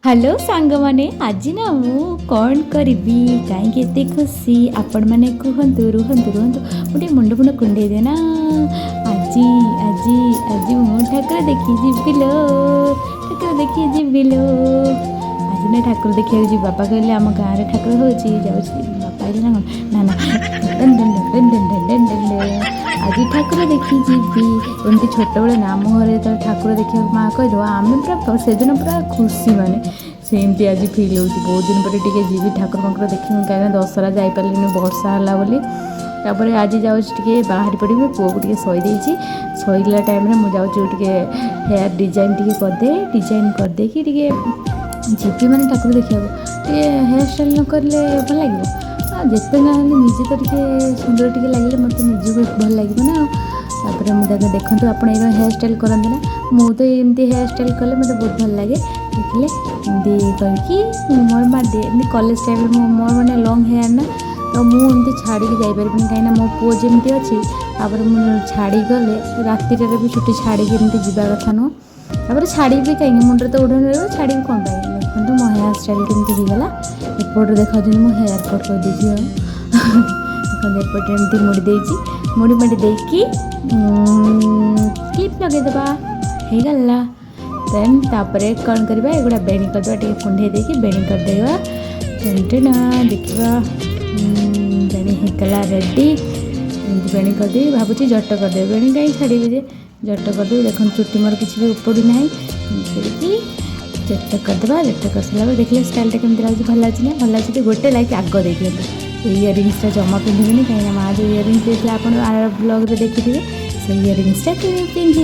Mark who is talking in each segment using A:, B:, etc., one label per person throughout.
A: Hello सांग माने आज ना मु कौन करी कहीं एत खुशी आपण मैंने कहतु रुहतु रुहतु गोटे मुंड मुंड कुंडे दे ना आज आज आज मु ठाकुर देखी जीविलो ठाकुर देखी जीविलो आज ना ठाकुर देखा जी बापा कहले आम गाँव में ठाकुर हो बापा ना ना आज ठाकुर देखी जीवी एमती छोट बड़े ना आम घर जो ठाकुर देखा माँ कहीदेव आम पूरा से दिन पूरा खुशी माने सेमती आज फिल हो बहुत दिन पर टे जीवी ठाकुर देखी कहीं दशहरा जापारे वर्षा है बोली तापर आज जाऊँगी बाहर पड़ी पुओ को शईदे शईला टाइम मुझे हेयर डिजाइन करदे डिजाइन करदे कि जीवी मैंने ठाकुर देखा हेयर स्टाइल न करें भल लगे जिते ना निजे तो सुंदर टे लगे मत निजी भल लगे ना तापर मुझे देखते आप हेयर स्टाइल करते ना मुझे एमती हेयर स्टाइल कले मत बहुत भल लगे देखिले एमती करके मोर मारे एमती कॉलेज टाइम मोर मैंने लंग हेयर ना तो मुझे छाड़ी जापर कहीं मो पुओ जमी अच्छी तापर मुझे छाड़ी गले राति भी छुट्टी छाड़ी एमती जावा कथा नुह तापर छाड़ी भी कहीं मुंडे तो उड़न रहा छाड़ी कौन पाए देखो मो हेयर स्टाइल केमती होगला एपटे देखा मो हेयर कट कर देखते एपटे एमती मुड़ी मुड़ी देकी क्लिप लगेदेबा हो गला देन तापर कौन करवा एगुड़ा बेणी करदे टे कुंडे देकी बेणी करदेवा टेंटेना देखा बेणी होगला रेडी बेणी करदे भावुँ जट करदे बेणी कहीं छाड़ी जे जट करदे देख चुट्टी मोर किसी भी उपड़ू ना जट करदे जट कर सारा देखिए स्टाइलटा केमती लगे भल लगे भल लगे गोटे लाइक आग दे दिखाते इयरिंग्सटा जमा पिंधि कहीं माँ जो इयरिंग्स देते आप ब्लॉग देखिए से इयरिंग्सटा पिंधि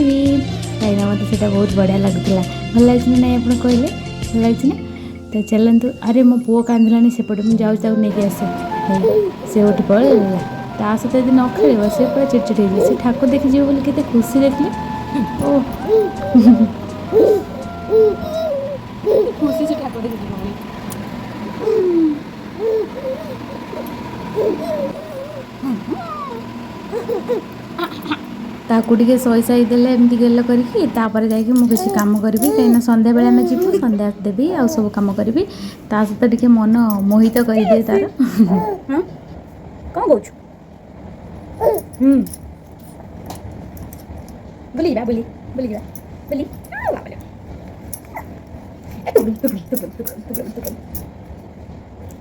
A: कहीं मत से बहुत बढ़िया लगुला भल लगे ना आप कहले भल लगे ना तो चलतु अरे मो पुओ कांदिलानी सेपटे मुझे जाऊँ नहीं आसे से उठी पड़ा ता सहित यदि न खेल से पूरा चिड़चिड़ हो से ठाकुर देखी जीव बोली केते खुशी देखिए ओ खुशी से ठाकुर देखी जीव ताकू टे शई शई देले एमती गेल करके तापर जाकि मुझे किसी कम करी कहीं संध्या बेला में जीव संध्या देवी आ सब कम करी ता सहित टे मन मोहित करदिए तार कौन कौच बोली बोली बोली बोली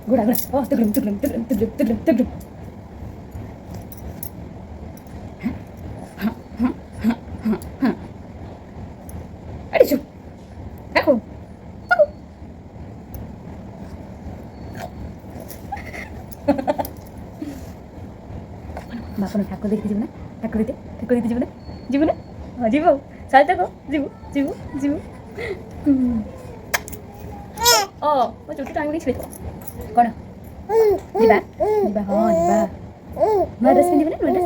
A: गुड़ा गुड़ा ओ तुगलम तुगलम तुगलम तुगलम तुगलम तुगलम अरे चुप रखो बापन ठाकुर देखते जीव ना ठाकुर देखते जीव ना जीव ना हाँ जीव साथ को जीव जीव जीव ओ मो चुटी टांग नहीं कौन जीवा जीवा हाँ जीवा मैं ड्रेस पिंधि ना ड्रेस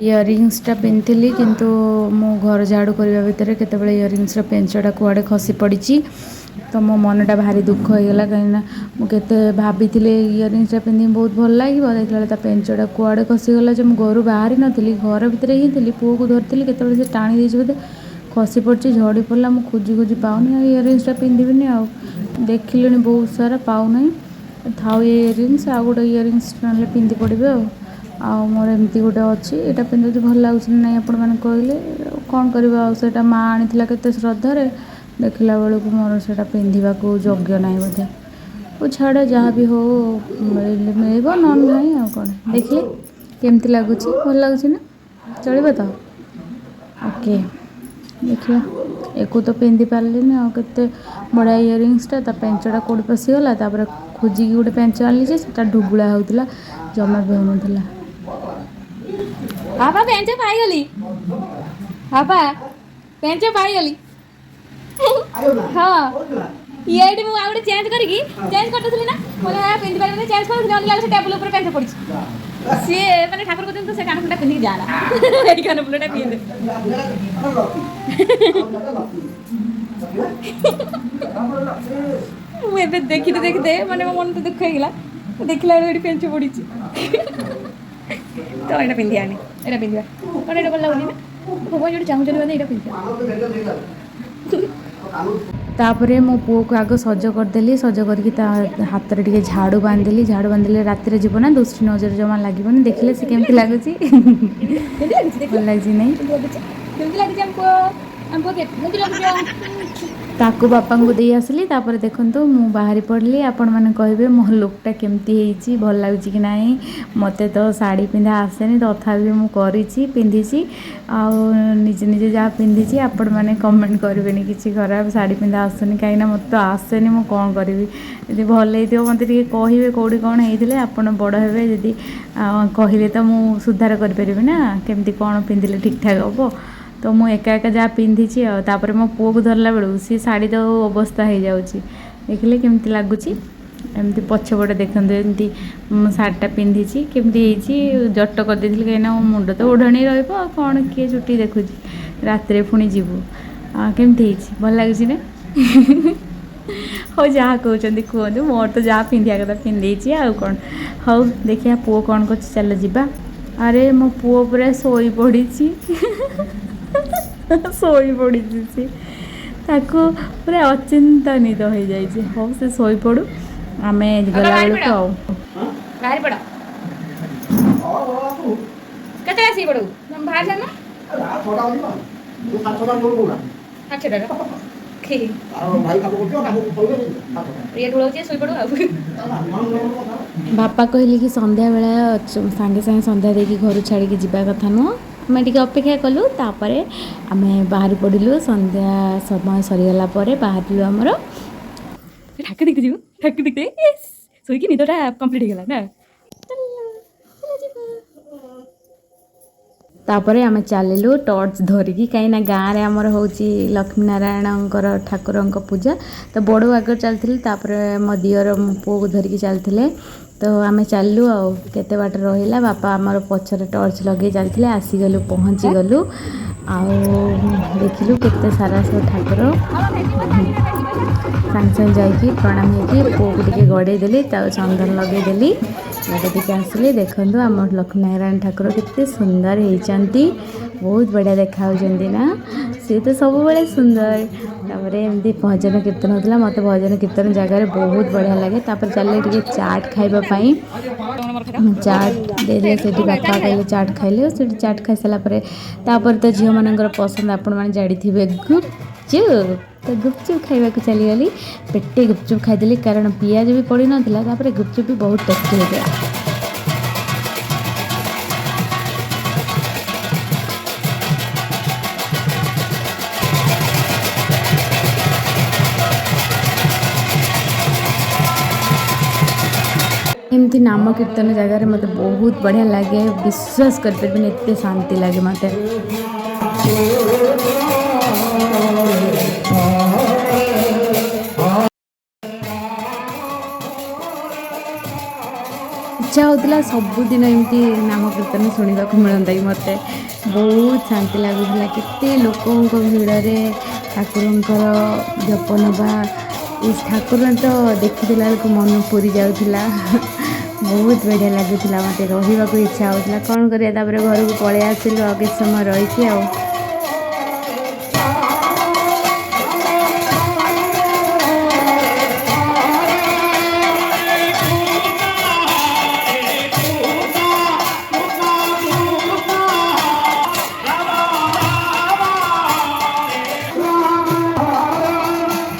A: इयरिंग्सटा पिंधि किंतु मो घर झाड़ू करने भितर केतबे इयरिंग्सर पेंचटा कुआड़े खसी पड़ी तो मो मनटा भारी दुख होगा कहीं मुझे भाभी इयरिंग्सटा पिंधि बहुत भल लगे देखा पेंचटा कुआड़े खसीगला जो मुझे घर बाहरी नी घर भितर ही थी पुओ को धरती केतबे से टाणी देती बोधे खसी पड़ी झड़ी पड़ा मुझे खोजी खोजी पाऊनी इयरिंग्सटा पिंधिबिनी आ देखिले बहुत सारा पाऊना थाउ इयरिंग्स आ गोटे इयरिंग्स ना पिंधि पड़े आ मोर एमती गोटे अच्छी यहाँ पिंधुची भल लगुच ना आपण मैंने कहले कौन करवा माँ आनी केते श्रद्धार देखला बेलू मोर से पिंधा योग्य ना बोधे वो छाड़ जहाँ भी हो मिल ना कौन देखिए केमती लगुच भल लगुच ना चलो तो ओके देखिए एको तो पिंधि पारे आते बड़ा इयरिंग्सटा पेंचटा कौट पशिगला खोजिकी गोटे पेंच आनी से ढुगुला होता जमा भी होना पापा पेंच पाईगली पापा पेंच पाईगली हाँ ये मुझे आउ चेंज करके चेंज करते ना बोले पिंधि पारे चेंज कर टेबुल ऊपर पेंच पड़ी सी मैंने ठाकुर को तो से कान फुलटा पिंधिक जाना एई कान फुलटा पिंधे ମୁଁ ଏବେ ଦେଖିତେ ଦେଖିତେ ମାନେ ମୋ ମନ ତ ଦୁଃଖ ହେଇଗଲା ଦେଖିଲା ବେଳକୁ ଏଠି ପେଞ୍ଚ ପଡ଼ିଛି ତ ଏଇଟା ପିନ୍ଧିବା ଆଣି ଏଇଟା ପିନ୍ଧିବା କ'ଣ ଏଇଟା ଭଲ ଲାଗୁନି ନା ଭଗବାନ ଯୋଉଠି ଚାହୁଁଛନ୍ତି ମାନେ ଏଇଟା ପିନ୍ଧିବା ତାପରେ ମୋ ପୁଅକୁ ଆଗ ସଜ କରିଦେଲି ସଜ କରିକି ତା ହାତରେ ଟିକେ ଝାଡ଼ୁ ବାନ୍ଧିଦେଲେ ରାତିରେ ଯିବ ନା ଦୃଷ୍ଟି ନଜର ଜମା ଲାଗିବନି ଦେଖିଲେ ସେ କେମିତି ଲାଗୁଛି ଭଲ ଲାଗୁଛି ନାଇଁ କେମିତି ଲାଗୁଛି ଆମ ପୁଅ କେମିତି ଲାଗୁଛି ତାକୁ ବାପାଙ୍କୁ ଦେଇ ଆସିଲି ତାପରେ ଦେଖନ୍ତୁ ମୁଁ ବାହାରି ପଡ଼ିଲି ଆପଣମାନେ କହିବେ ମୋ ଲୁକ୍ଟା କେମିତି ହେଇଛି ଭଲ ଲାଗୁଛି କି ନାହିଁ ମୋତେ ତ ଶାଢ଼ୀ ପିନ୍ଧା ଆସେନି ତଥାପି ମୁଁ କରିଛି ପିନ୍ଧିଛି ଆଉ ନିଜେ ଯାହା ପିନ୍ଧିଛି ଆପଣମାନେ କମେଣ୍ଟ କରିବେନି କିଛି ଖରାପ ଶାଢ଼ୀ ପିନ୍ଧା ଆସୁନି କାହିଁକିନା ମୋତେ ତ ଆସେନି ମୁଁ କ'ଣ କରିବି ଯଦି ଭଲ ହେଇଥିବ ମୋତେ ଟିକେ କହିବେ କେଉଁଠି କ'ଣ ହେଇଥିଲେ ଆପଣ ବଡ଼ ହେବେ ଯଦି କହିଲେ ତ ମୁଁ ସୁଧାର କରିପାରିବି ନା କେମିତି କ'ଣ ପିନ୍ଧିଲେ ଠିକ୍ଠାକ୍ ହେବ ତ ମୁଁ ଏକା ଯାହା ପିନ୍ଧିଛି ଆଉ ତାପରେ ମୋ ପୁଅକୁ ଧରିଲା ବେଳକୁ ସେ ଶାଢ଼ୀ ତ ଅବସ୍ଥା ହେଇଯାଉଛି ଦେଖିଲେ କେମିତି ଲାଗୁଛି ଏମିତି ପଛପଟେ ଦେଖନ୍ତୁ ଏମିତି ଶାଢ଼ୀଟା ପିନ୍ଧିଛି କେମିତି ହେଇଛି ଜଟ କରିଦେଇଥିଲି କାହିଁକିନା ମୋ ମୁଣ୍ଡ ତ ଓଢ଼ଣୀ ରହିବ ଆଉ କ'ଣ କିଏ ଚୁଟି ଦେଖୁଛି ରାତିରେ ପୁଣି ଯିବୁ କେମିତି ହେଇଛି ଭଲ ଲାଗୁଛି ନା ହଉ ଯାହା କହୁଛନ୍ତି କୁହନ୍ତୁ ମୋର ତ ଯାହା ପିନ୍ଧିବା କଥା ପିନ୍ଧିଦେଇଛି ଆଉ କ'ଣ ହଉ ଦେଖିବା ପୁଅ କ'ଣ କରୁଛି ଚାଲ ଯିବା ଆରେ ମୋ ପୁଅ ପୁରା ଶୋଇ ପଡ଼ିଛି ଶୋଇ ପଡ଼ିଛି ସେ ତାକୁ ପୁରା ଅଚିନ୍ତା ନିଦ ହେଇଯାଇଛି ହଉ ସେ ଶୋଇପଡ଼ୁ ଆମେ ଗଲାବେଳକୁ ଆଉ ବାହାରି ପଡ଼ କେତେବେଳେ ଆସିକି ପଡ଼ୁ ବାହାରି ଯାଉନ ବାପା କହିଲେ କି ସନ୍ଧ୍ୟାବେଳେ ସାଙ୍ଗେ ସାଙ୍ଗେ ସନ୍ଧ୍ୟା ଦେଇକି ଘରୁ ଛାଡ଼ିକି ଯିବା କଥା ନୁହଁ ଆମେ ଟିକେ ଅପେକ୍ଷା କଲୁ ତାପରେ ଆମେ ବାହାରି ପଡ଼ିଲୁ ସନ୍ଧ୍ୟା ସମୟ ସରିଗଲା ପରେ ବାହାରିଲୁ ଆମର ଠାକୁ ଦେଖି ଯିବୁ ଠାକୁ ଦେଖି ଶୋଇକି ନିଦଟା କମ୍ପ୍ଲିଟ୍ ହେଇଗଲା ନା ତାପରେ ଆମେ ଚାଲିଲୁ ଟର୍ଚ୍ଚ ଧରିକି କାହିଁକିନା ଗାଁରେ ଆମର ହେଉଛି ଲକ୍ଷ୍ମୀନାରାୟଣଙ୍କର ଠାକୁରଙ୍କ ପୂଜା ତ ବଡ଼ ଆଗରେ ଚାଲିଥିଲେ ତାପରେ ମୋ ଦିଅର ମୋ ପୁଅକୁ ଧରିକି ଚାଲିଥିଲେ ତ ଆମେ ଚାଲିଲୁ ଆଉ କେତେ ବାଟ ରହିଲା ବାପା ଆମର ପଛରେ ଟର୍ଚ୍ଚ ଲଗେଇ ଚାଲିଥିଲେ ଆସିଗଲୁ ପହଞ୍ଚିଗଲୁ ଆଉ ଦେଖିଲୁ କେତେ ସାରା ସବୁ ଠାକୁର ସାଙ୍ଗେ ଯାଇକି ପ୍ରଣାମ ହେଇକି ପୁଅକୁ ଟିକେ ଗଡ଼େଇ ଦେଲି ତାକୁ ଚନ୍ଦନ ଲଗେଇଦେଲି ଲଗେଇ ଦେଇକି ଆସିଲି ଦେଖନ୍ତୁ ଆମର ଲକ୍ଷ୍ମୀନାରାୟଣ ଠାକୁର କେତେ ସୁନ୍ଦର ହେଇଛନ୍ତି ବହୁତ ବଢ଼ିଆ ଦେଖାହେଉଛନ୍ତି ନା ସିଏ ତ ସବୁବେଳେ ସୁନ୍ଦର ତାପରେ ଏମିତି ଭଜନ କୀର୍ତ୍ତନ ହେଉଥିଲା ମୋତେ ଭଜନ କୀର୍ତ୍ତନ ଜାଗାରେ ବହୁତ ବଢ଼ିଆ ଲାଗେ ତାପରେ ଚାଲିଲେ ଟିକେ ଚାଟ୍ ଖାଇବା ପାଇଁ ଚାଟ୍ ଦେଇଦେଲେ ସେଠି ବାପା କହିଲେ ଚାଟ୍ ଖାଇଲେ ସେଠି ଚାଟ୍ ଖାଇସାରିଲା ପରେ ତାପରେ ତ ଝିଅମାନଙ୍କର ପସନ୍ଦ ଆପଣମାନେ ଜାଣିଥିବେ ଗୁପଚୁପ୍ ତ ଗୁପଚୁପ୍ ଖାଇବାକୁ ଚାଲିଗଲି ପେଟେ ଗୁପଚୁପ୍ ଖାଇଦେଲି କାରଣ ପିଆଜ ବି ପଡ଼ିନଥିଲା ତାପରେ ଗୁପଚୁପ୍ ବି ବହୁତ ଟେଷ୍ଟି ହେଇଥିଲା ଏମିତି ନାମ କୀର୍ତ୍ତନ ଜାଗାରେ ମୋତେ ବହୁତ ବଢ଼ିଆ ଲାଗେ ବିଶ୍ୱାସ କରିପାରିବିନି ଏତେ ଶାନ୍ତି ଲାଗେ ମୋତେ ଇଚ୍ଛା ହେଉଥିଲା ସବୁଦିନ ଏମିତି ନାମ କୀର୍ତ୍ତନ ଶୁଣିବାକୁ ମିଳନ୍ତା କି ମୋତେ ବହୁତ ଶାନ୍ତି ଲାଗୁଥିଲା କେତେ ଲୋକଙ୍କ ଭିଡ଼ରେ ଠାକୁରଙ୍କର ଜପ ନେବା ଏ ଠାକୁର ତ ଦେଖିଦେଲା ବେଳକୁ ମନ ପୁରି ଯାଉଥିଲା ବହୁତ ବଢ଼ିଆ ଲାଗୁଥିଲା ମୋତେ ରହିବାକୁ ଇଚ୍ଛା ହେଉଥିଲା କ'ଣ କରିବା ତାପରେ ଘରକୁ ପଳେଇ ଆସିଲୁ ଆଉ କିଛି ସମୟ ରହିକି ଆଉ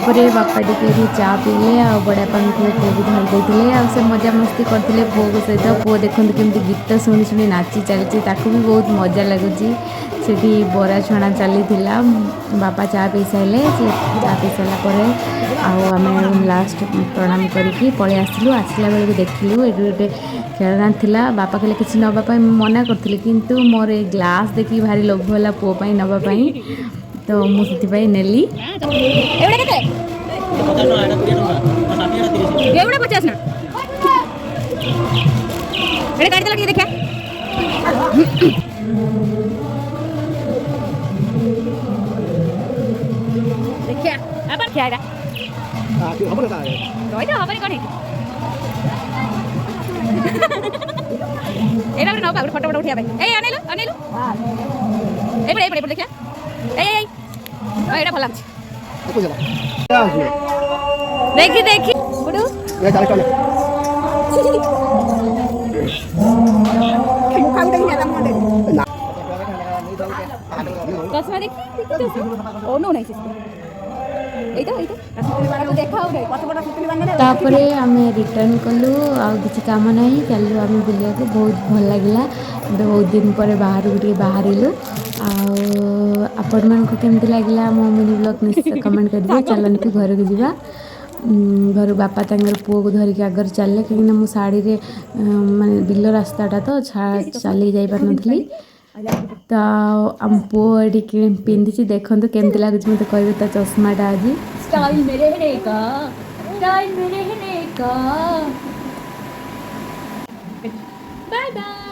A: ପରେ ବାପା ଟିକେ ଚା ପିଇଲେ ଆଉ ବଡ଼ବାପାଙ୍କୁ ପୁଅକୁ ଧରି ଦେଇଥିଲେ ଆଉ ସେ ମଜାମସ୍ତି କରିଥିଲେ ପୁଅକୁ ସହିତ ପୁଅ ଦେଖନ୍ତୁ କେମିତି ଗୀତ ଶୁଣି ଶୁଣି ନାଚି ଚାଲିଛି ତାକୁ ବି ବହୁତ ମଜା ଲାଗୁଛି ସେଠି ବରା ଛଣା ଚାଲିଥିଲା ବାପା ଚା ପିଇ ସାରିଲେ ସେ ଚା ପିଇ ସାରିଲା ପରେ ଆଉ ଆମେ ଲାଷ୍ଟ ପ୍ରଣାମ କରିକି ପଳେଇ ଆସିଲୁ ଆସିଲା ବେଳକୁ ଦେଖିଲୁ ଏଠି ଗୋଟେ ଖେଳନା ଥିଲା ବାପା କହିଲେ କିଛି ନେବା ପାଇଁ ମୁଁ ମନା କରିଥିଲି କିନ୍ତୁ ମୋର ଏ ଗ୍ଲାସ୍ ଦେଖିକି ଭାରି ଲୋଭ ହେଲା ପୁଅ ପାଇଁ ନେବା ପାଇଁ ତ ମୁଁ ସେଥିପାଇଁ ନେଲି ଏଇଟା କାଢି ଦେଲା ଟିକେ ଦେଖିଆ ଦେଖିଆ ଆପଣ ଖିଆ ଏଇଟା ରହିଥା ହବନି କ'ଣ ହେଇଛି ଏଇଟା ଗୋଟେ ନବା ଗୋଟେ ଫଟୋ ଉଠିବା ପାଇଁ ଏଇ ଅନେଇଲୁ ଅନେଇଲୁ ଏଇପଟେ ଏଇପଟେ ଏଇପଟେ ଦେଖିଆ ଏଇ ଏଇ ଏଇଟା ଭଲ ଲାଗୁଛି ଦେଖି ଦେଖି ବୁଡୁ चश्मा देखी ओ नो नहीं तापरे आमे रिटर्न कलु आ किसी काम नहीं चलु आमे बुलिया को बहुत भल लगिला बहुत दिन पर बाहर गुटे बाहरिलु आपण मन को केमती लगिला मो मिनी ब्लॉग निश्चित कमेंट कर दियो चलंतु घर को जीवा घर बापा तांगर पुओ को धरिक आगर चलले कहीं मो साड़ी रे माने बिलो रास्ताटा तो चली जाई पार नथली तो आम पुओ एडी पिंधि देखते केमती लगुच मत कह चश्माटा आज स्टाइल मेरे का बाय बाय।